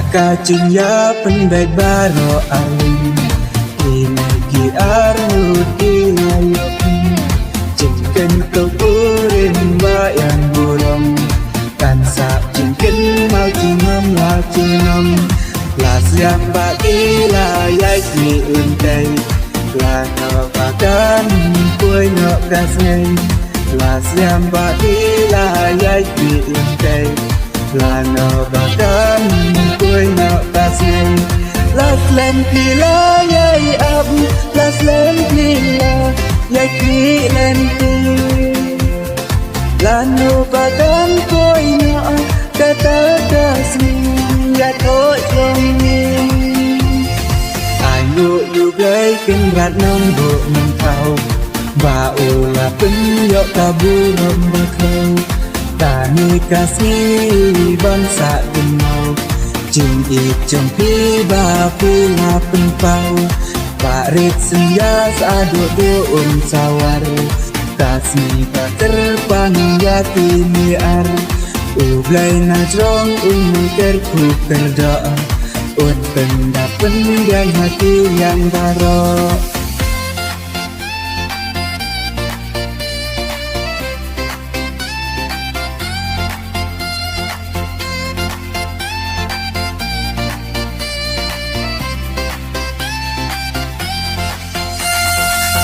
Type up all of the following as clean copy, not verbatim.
Kacunya penbaik baro alim Inagi arut ilayokin Jengken kepurin bayan burung Kansa jengken mau cingam la cingam La siang baki la yai ki untai La no bakan kuy no kasngai La siang baki la yai ki untai La no bakan kuy no kasngai Las lem pila yai ab Las lem pila yai ki lenti La no bakan kuy no kata kasngai Ya thôi không đi Ai ngộ dù gây kinh gạt nông bộ mình thao Và ồ là tính dọ ta bu rộng và khâu Ta nuôi ca sĩ văn xạ tình màu Chừng ít trong khi bà phi là phân phao Và rít sinh ya sa đua sawar Ta sĩ ta terpang ya tiniar Ublay na jong kerku kerja pendapat dan hati yang baru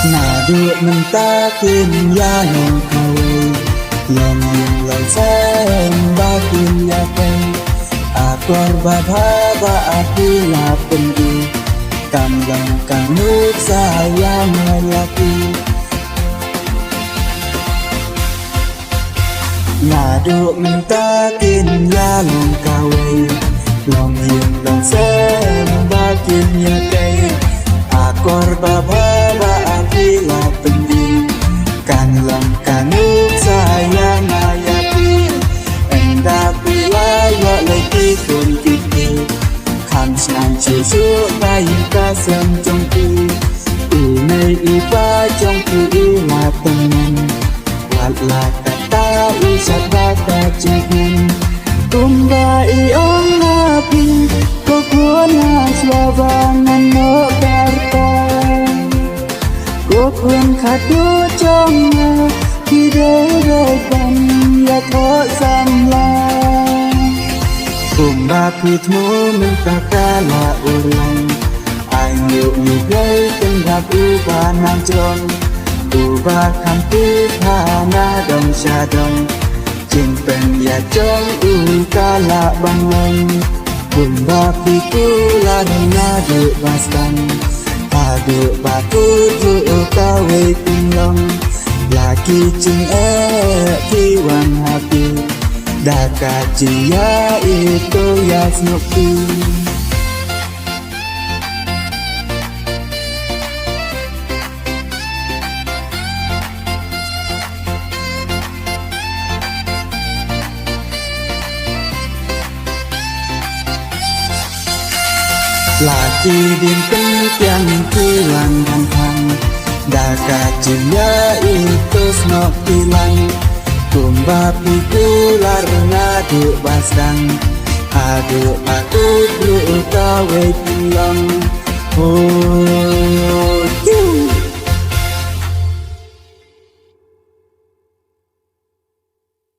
Naduk mentakin ya yang kawai Yang yang sen bakin ya kai Akor badhaba akila pendi Kamlang kanut sayang lelaki Naduk mentakin ya long kawai Long yang long sen bakin ya kai Akor badhaba akila pendi Kamlang kanut sayang lelaki Endak bila lagi pun kiki Khăn sang chiều xuống tay ta xem trong khi này iba trong khi là tình nhân Hoặc là kata isat bata cikin Kumba iong api Kokuna swabangan no karta Kokun khatu trong nhà Khi đời ban ya thọ samla Kumba pitmu mentakala ulang Ayo yugai tenggap uba namjon Uba kampi hana dong syadong Jimpen ya jong ukala bangun Kumba pikula nadu baskan Adu batu kawe tinglong Laki cing tiwan hati Daka cia itu ya snopi Laki dinten yang kilang gantang Daka cia itu snopi lang Kumba pikular ngadu basang Adu aku kawe tilang